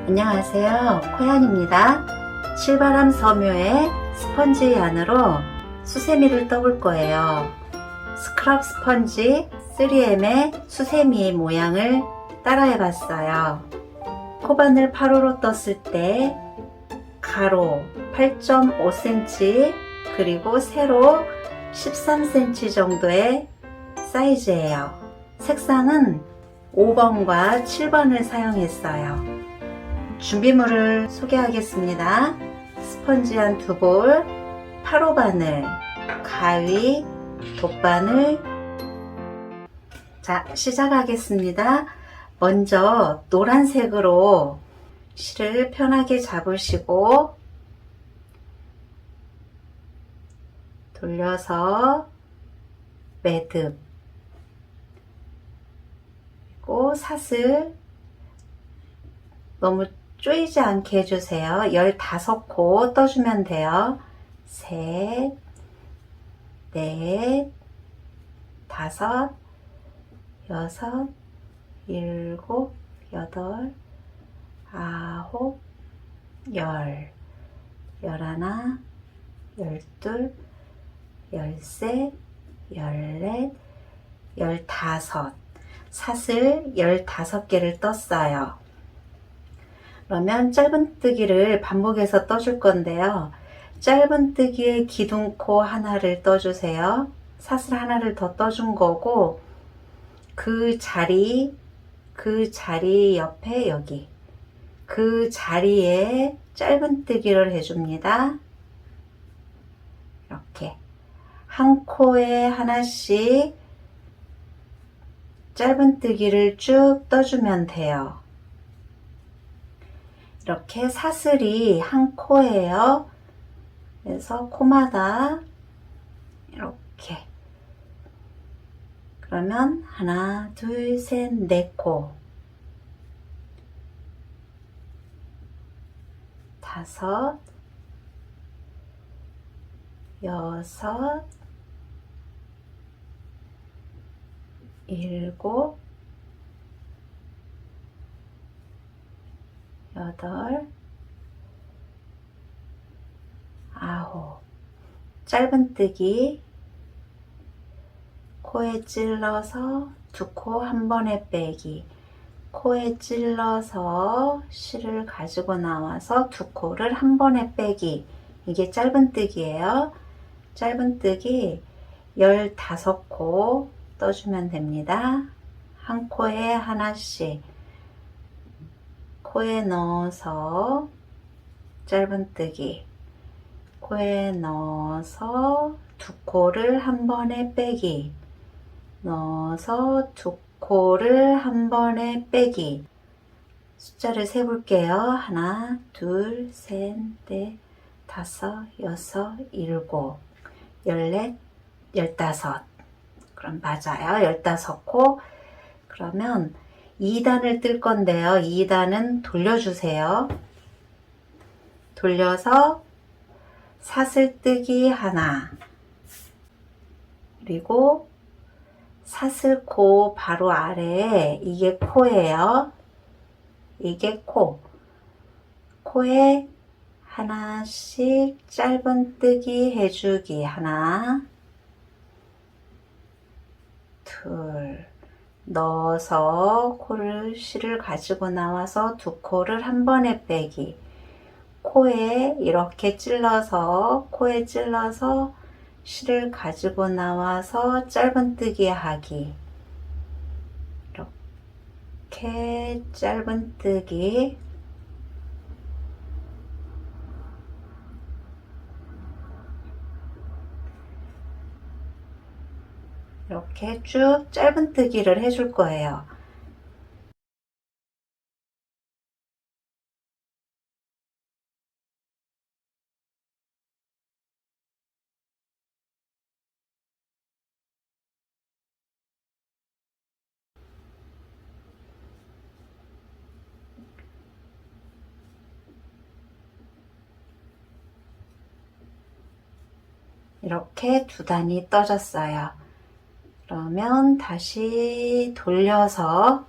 안녕하세요, 코연입니다. 실바람 섬유의 스펀지 안으로 수세미를 떠볼 거예요. 스크럽 스펀지 3M의 수세미 모양을 따라해 봤어요. 코바늘 8호로 떴을 때 가로 8.5cm 그리고 세로 13cm 정도의 사이즈예요. 색상은 5번과 7번을 사용했어요. 준비물을 소개하겠습니다. 스펀지한 2볼, 8호 바늘, 가위, 돗바늘. 자, 시작하겠습니다. 먼저 노란색으로 실을 편하게 잡으시고 돌려서 매듭, 그리고 사슬 너무 쪼이지 않게 해주세요. 15코 떠주면 돼요. 셋, 넷, 다섯, 여섯, 일곱, 여덟, 아홉, 열, 열하나, 열둘, 열셋, 열넷, 열다섯. 사슬 15개를 떴어요. 그러면 짧은뜨기를 반복해서 떠줄 건데요. 짧은뜨기에 기둥코 하나를 떠주세요. 사슬 하나를 더 떠준 거고, 그 자리 옆에 여기 그 자리에 짧은뜨기를 해줍니다. 이렇게 한 코에 하나씩 짧은뜨기를 쭉 떠주면 돼요. 이렇게 사슬이 한 코예요. 그래서 코마다 이렇게, 그러면 하나, 둘, 셋, 네 코, 다섯, 여섯, 일곱, 여덟, 아홉. 짧은뜨기 코에 찔러서 2코 한 번에 빼기, 코에 찔러서 실을 가지고 나와서 2코를 한 번에 빼기. 이게 짧은뜨기예요. 짧은뜨기 15코 떠주면 됩니다. 한 코에 하나씩 코에 넣어서 짧은뜨기, 코에 넣어서 2코를 한 번에 빼기, 넣어서 2코를 한 번에 빼기. 숫자를 세볼게요. 하나, 둘, 셋, 넷, 다섯, 여섯, 일곱, 열넷, 열다섯. 그럼 맞아요. 15코. 그러면 2단을 뜰 건데요. 2단은 돌려주세요. 돌려서 사슬뜨기 하나, 그리고 사슬코 바로 아래에 이게 코예요. 이게 코. 코에 하나씩 짧은뜨기 해주기. 하나, 둘, 넣어서 실을 가지고 나와서 2코를 한 번에 빼기, 코에 이렇게 찔러서 코에 찔러서 실을 가지고 나와서 짧은뜨기 하기. 이렇게 짧은뜨기, 이렇게 쭉 짧은뜨기를 해줄 거예요. 이렇게 2단이 떠졌어요. 그러면 다시 돌려서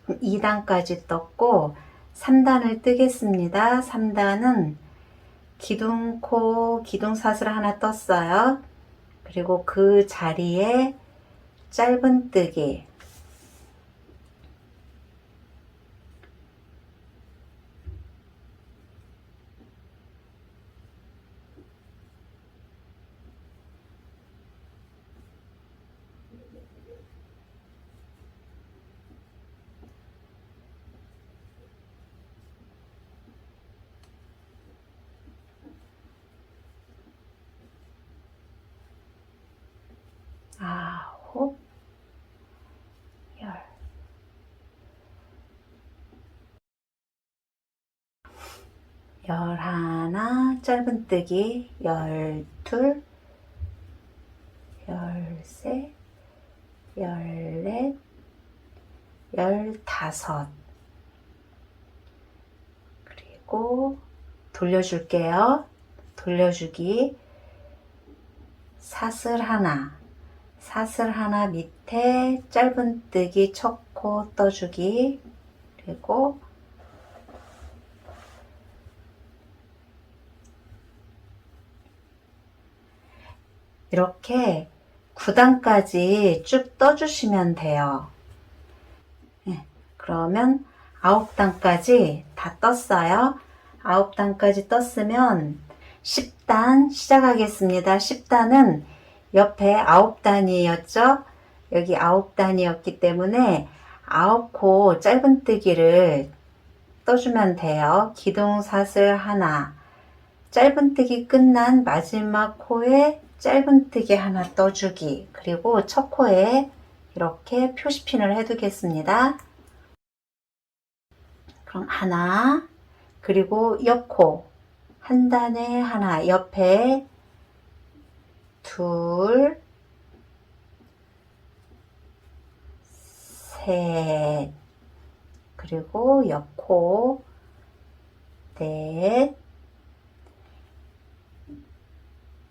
2단까지 떴고, 3단을 뜨겠습니다. 3단은 기둥코, 기둥사슬 하나 떴어요. 그리고 그 자리에 짧은뜨기, 아홉, 열, 열하나, 짧은뜨기, 열둘, 열셋, 열넷, 열다섯. 그리고 돌려줄게요. 돌려주기, 사슬 하나, 사슬 하나 밑에 짧은뜨기 첫 코 떠주기, 그리고 이렇게 9단까지 쭉 떠주시면 돼요. 네, 그러면 9단까지 다 떴어요. 9단까지 떴으면 10단 시작하겠습니다. 10단은 옆에 9단이었죠? 여기 9단이었기 때문에 9코 짧은뜨기를 떠주면 돼요. 기둥사슬 하나, 짧은뜨기 끝난 마지막 코에 짧은뜨기 하나 떠주기, 그리고 첫 코에 이렇게 표시핀을 해두겠습니다. 그럼 하나, 그리고 옆코 한 단에 하나, 옆에 둘, 셋, 그리고 옆코 넷,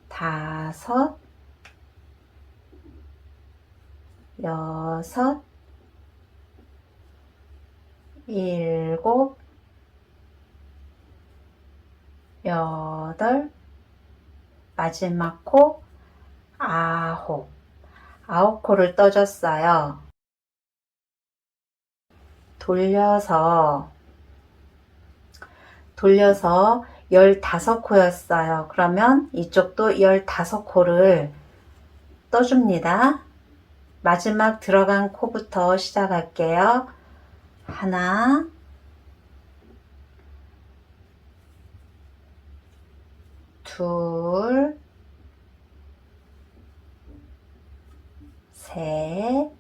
다섯, 여섯, 일곱, 여덟, 마지막 코 아홉. 9코를 떠줬어요. 돌려서 15코였어요. 그러면 이쪽도 15코를 떠줍니다. 마지막 들어간 코부터 시작할게요. 하나, 둘, 셋,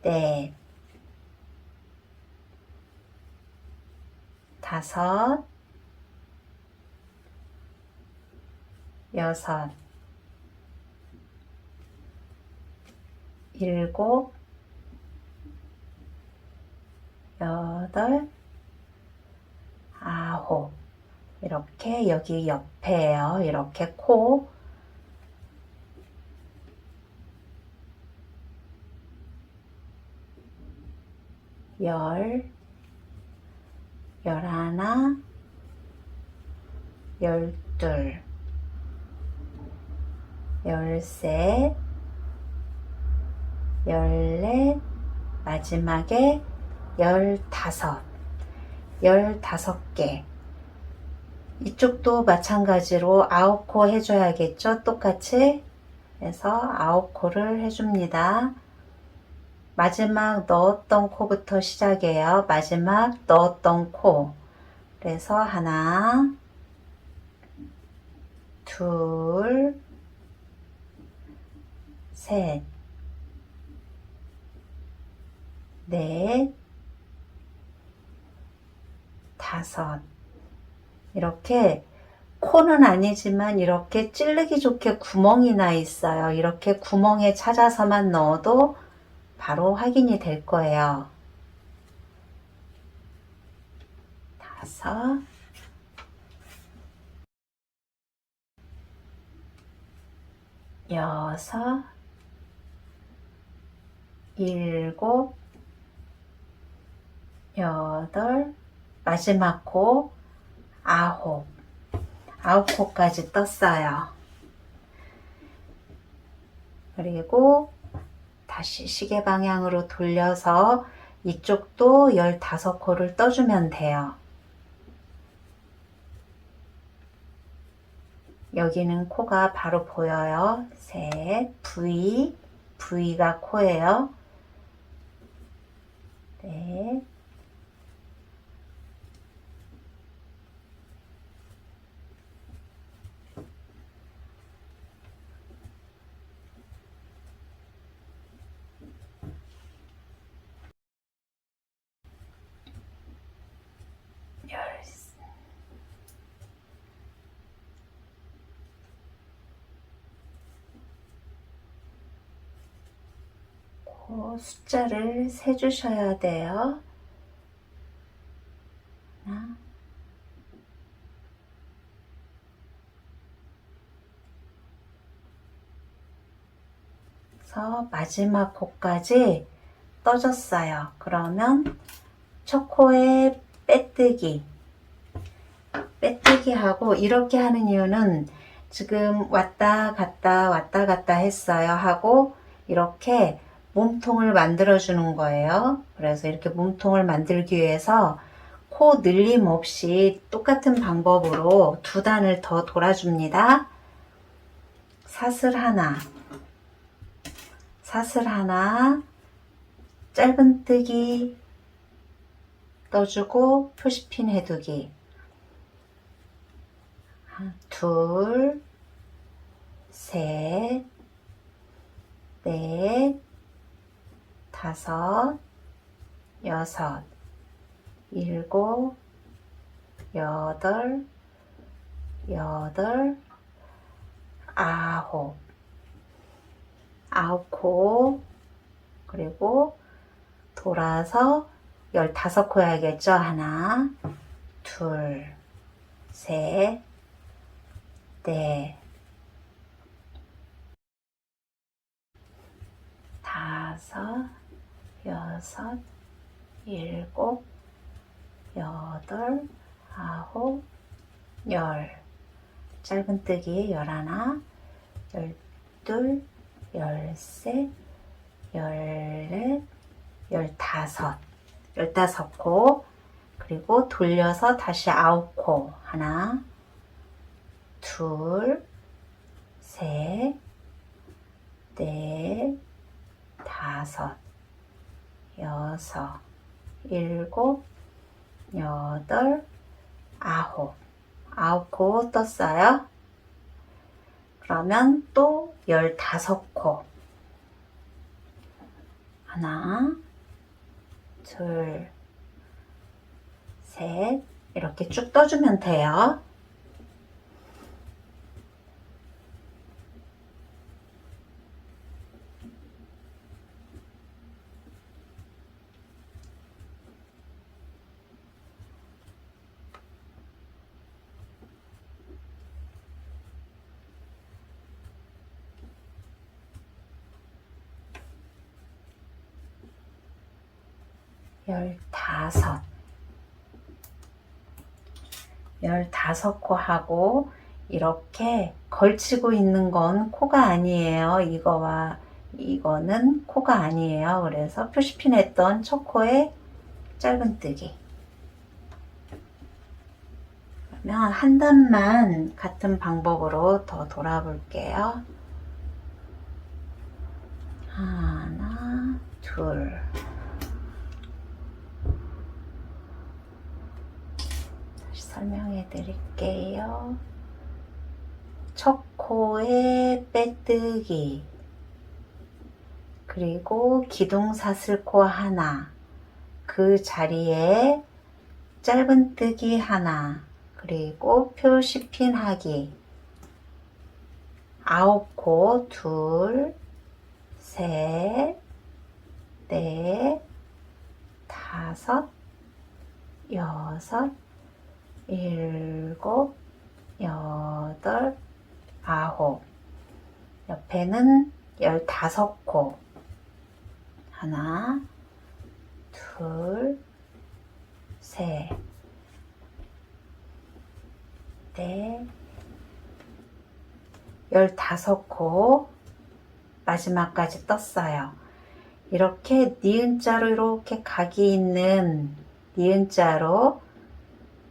넷, 다섯, 여섯, 일곱, 여덟, 아홉. 이렇게 여기 옆에요. 이렇게 코 열, 열하나, 열둘, 열셋, 열넷, 마지막에 15개. 이쪽도 마찬가지로 9코 해줘야겠죠? 똑같이 해서 9코를 해줍니다. 마지막 넣었던 코부터 시작해요. 마지막 넣었던 코. 그래서 하나, 둘, 셋, 넷, 다섯. 이렇게 코는 아니지만 이렇게 찌르기 좋게 구멍이 나 있어요. 이렇게 구멍에 찾아서만 넣어도 바로 확인이 될 거예요. 다섯, 여섯, 일곱, 여덟, 마지막 코 아홉, 아홉 코까지 떴어요. 그리고 다시 시계 방향으로 돌려서 이쪽도 15코를 떠주면 돼요. 여기는 코가 바로 보여요. 셋, V, V가 코예요. 넷, 열셋. 숫자를 세주셔야 돼요. 하나, 그래서 마지막 코까지 떠줬어요. 그러면 첫 코에 빼뜨기 하고, 이렇게 하는 이유는 지금 왔다 갔다 했어요 하고 이렇게 몸통을 만들어 주는 거예요. 그래서 이렇게 몸통을 만들기 위해서 코 늘림 없이 똑같은 방법으로 두 단을 더 돌아줍니다. 사슬 하나, 짧은뜨기 떠주고 표시핀 해두기, 둘, 셋, 넷, 다섯, 여섯, 일곱, 여덟, 아홉, 아홉 코, 그리고 돌아서 15코 해야겠죠? 하나, 둘, 셋, 넷, 다섯, 여섯, 일곱, 여덟, 아홉, 열, 짧은뜨기 11, 12, 13, 14, 15, 15코, 그리고 돌려서 다시 9코, 하나, 둘, 셋, 넷, 다섯, 여섯, 일곱, 여덟, 아홉, 9코 떴어요. 그러면 또 15코, 하나, 둘, 셋, 이렇게 쭉 떠주면 돼요. 열다섯 코 하고, 이렇게 걸치고 있는 건 코가 아니에요. 이거는 코가 아니에요. 그래서 표시핀 했던 첫 코에 짧은뜨기. 그러면 한 단만 같은 방법으로 더 돌아볼게요. 하나, 둘, 다시 설명해 드릴게요. 첫 코에 빼뜨기, 그리고 기둥사슬코 하나, 그 자리에 짧은뜨기 하나, 그리고 표시핀 하기, 9코, 둘, 셋, 넷, 다섯, 여섯, 일곱, 여덟, 아홉, 옆에는 15코, 하나, 둘, 셋, 넷, 15코 마지막까지 떴어요. 이렇게 니은자로 이렇게 각이 있는 니은자로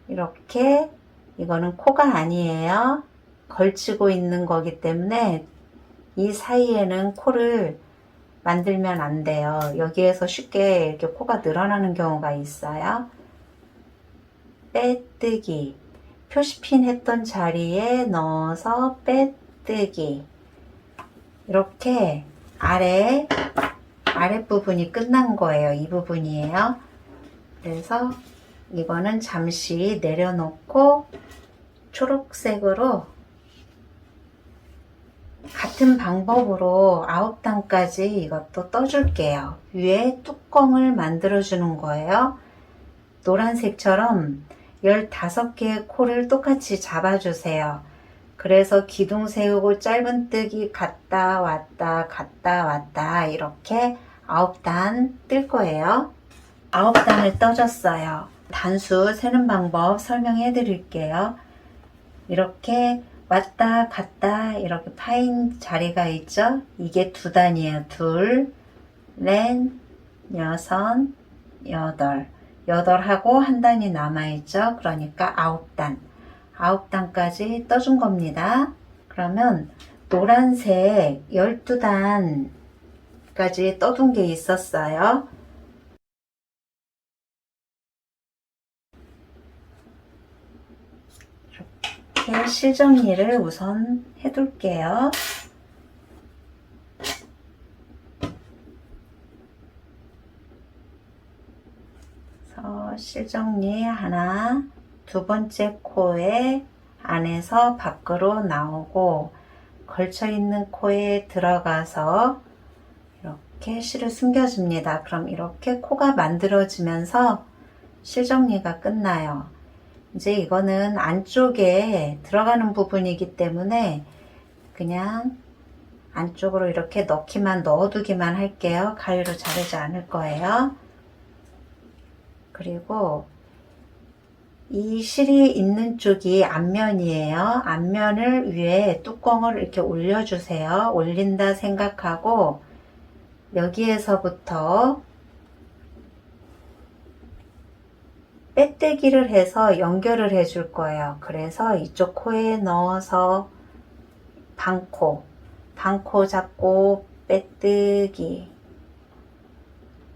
이렇게, 이거는 코가 아니에요. 걸치고 있는 거기 때문에 이 사이에는 코를 만들면 안 돼요. 여기에서 쉽게 이렇게 코가 늘어나는 경우가 있어요. 빼뜨기, 표시핀 했던 자리에 넣어서 빼뜨기. 이렇게 아랫부분이 끝난 거예요. 이 부분이에요. 그래서 이거는 잠시 내려놓고 초록색으로 같은 방법으로 9단까지 이것도 떠줄게요. 위에 뚜껑을 만들어 주는 거예요. 노란색처럼 15개의 코를 똑같이 잡아주세요. 그래서 기둥 세우고 짧은뜨기 갔다 왔다 갔다 왔다 이렇게 9단 뜰 거예요. 9단을 떠줬어요. 단수 세는 방법 설명해 드릴게요. 이렇게 왔다 갔다 이렇게 파인 자리가 있죠. 이게 2단이에요. 둘, 넷, 여섯, 여덟. 8하고 한 단이 남아있죠. 그러니까 9단. 9단까지 떠준 겁니다. 그러면 노란색 12단까지 떠둔 게 있었어요. 이렇게 실정리를 우선 해둘게요. 그래서 실정리 하나, 두 번째 코에 안에서 밖으로 나오고 걸쳐 있는 코에 들어가서 이렇게 실을 숨겨줍니다. 그럼 이렇게 코가 만들어지면서 실정리가 끝나요. 이제 이거는 안쪽에 들어가는 부분이기 때문에 그냥 안쪽으로 이렇게 넣어두기만 할게요. 가위로 자르지 않을 거예요. 그리고 이 실이 있는 쪽이 앞면이에요. 앞면을 위에 뚜껑을 이렇게 올려주세요. 올린다 생각하고 여기에서부터 빼떼기를 해서 연결을 해줄 거예요. 그래서 이쪽 코에 넣어서 반코 잡고 빼뜨기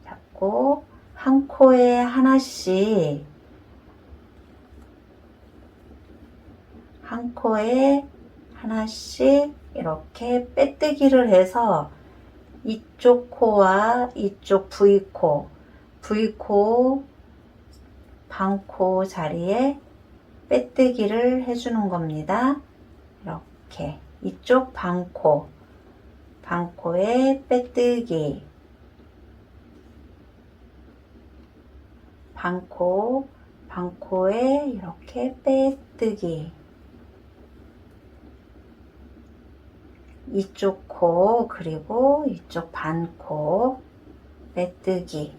잡고 한 코에 하나씩 이렇게 빼뜨기를 해서 이쪽 코와 이쪽 V코 반코 자리에 빼뜨기를 해주는 겁니다. 이렇게 이쪽 반코에 빼뜨기, 반코에 이렇게 빼뜨기, 이쪽 코 그리고 이쪽 반코 빼뜨기,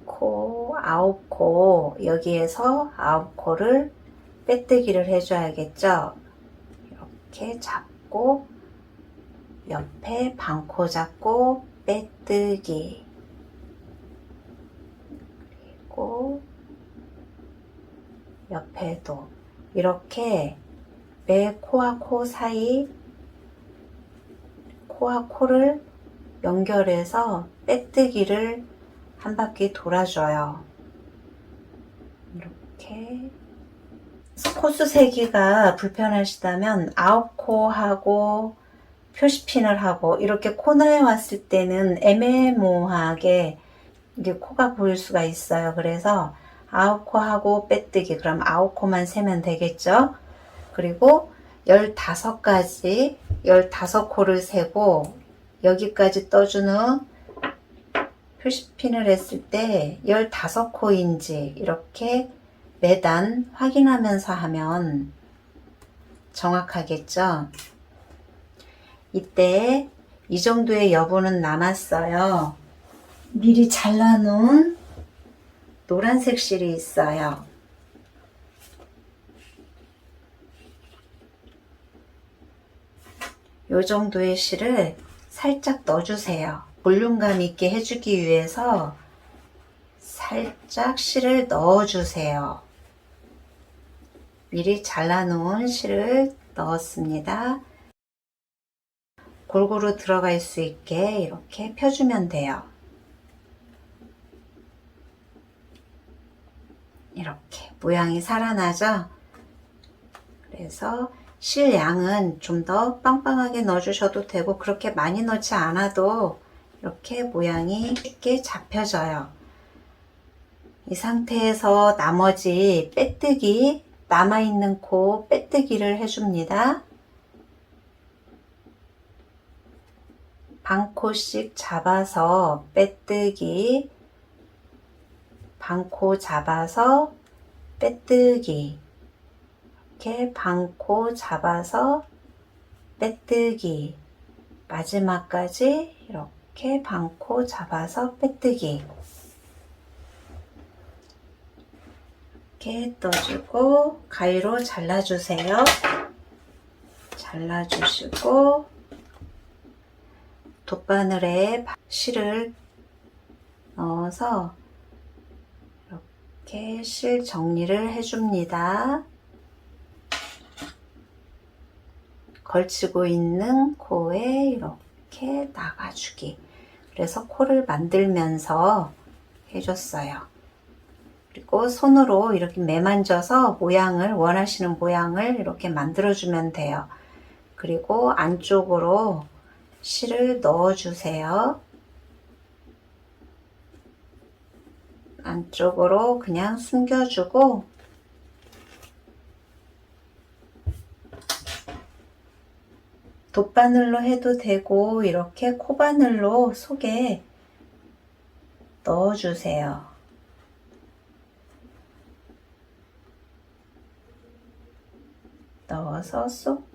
코 9코, 여기에서 9코를 빼뜨기를 해줘야겠죠. 이렇게 잡고 옆에 반코 잡고 빼뜨기, 그리고 옆에도 이렇게 매 코와 코 사이 코와 코를 연결해서 빼뜨기를 한 바퀴 돌아줘요. 이렇게 코수 세기가 불편하시다면 9코하고 표시핀을 하고 이렇게 코너에 왔을 때는 애매모호하게 이게 코가 보일 수가 있어요. 그래서 9코하고 빼뜨기, 그럼 9코만 세면 되겠죠. 그리고 15코를 세고 여기까지 떠준 후 표시핀을 했을 때 15코인지 이렇게 매단 확인하면서 하면 정확하겠죠. 이때 이 정도의 여분은 남았어요. 미리 잘라놓은 노란색 실이 있어요. 요 정도의 실을 살짝 넣어주세요. 볼륨감 있게 해주기 위해서 살짝 실을 넣어주세요. 미리 잘라놓은 실을 넣었습니다. 골고루 들어갈 수 있게 이렇게 펴주면 돼요. 이렇게 모양이 살아나죠? 그래서 실 양은 좀 더 빵빵하게 넣어주셔도 되고 그렇게 많이 넣지 않아도 이렇게 모양이 쉽게 잡혀져요. 이 상태에서 나머지 빼뜨기, 남아있는 코 빼뜨기를 해줍니다. 반코씩 잡아서 빼뜨기, 반코 잡아서 빼뜨기, 이렇게 반코 잡아서 빼뜨기, 마지막까지 이렇게 반코 잡아서 빼뜨기. 이렇게 떠주고 가위로 잘라주세요. 잘라주시고 돗바늘에 실을 넣어서 이렇게 실 정리를 해줍니다. 걸치고 있는 코에 이렇게 나가주기. 그래서 코를 만들면서 해줬어요. 그리고 손으로 이렇게 매만져서 모양을, 원하시는 모양을 이렇게 만들어주면 돼요. 그리고 안쪽으로 실을 넣어주세요. 안쪽으로 그냥 숨겨주고 돗바늘로 해도 되고 이렇게 코바늘로 속에 넣어주세요. 넣어서 쏙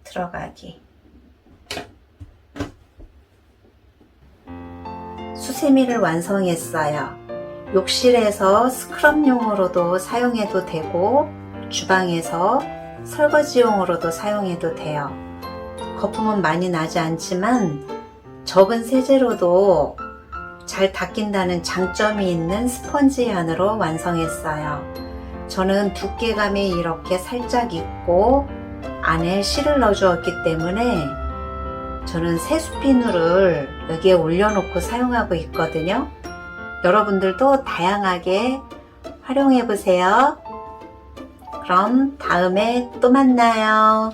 들어가기. 수세미를 완성했어요. 욕실에서 스크럽용으로도 사용해도 되고 주방에서 설거지용으로도 사용해도 돼요. 거품은 많이 나지 않지만 적은 세제로도 잘 닦인다는 장점이 있는 스펀지 안으로 완성했어요. 저는 두께감이 이렇게 살짝 있고 안에 실을 넣어 주었기 때문에 저는 세수핀을 여기에 올려놓고 사용하고 있거든요. 여러분들도 다양하게 활용해 보세요. 그럼 다음에 또 만나요.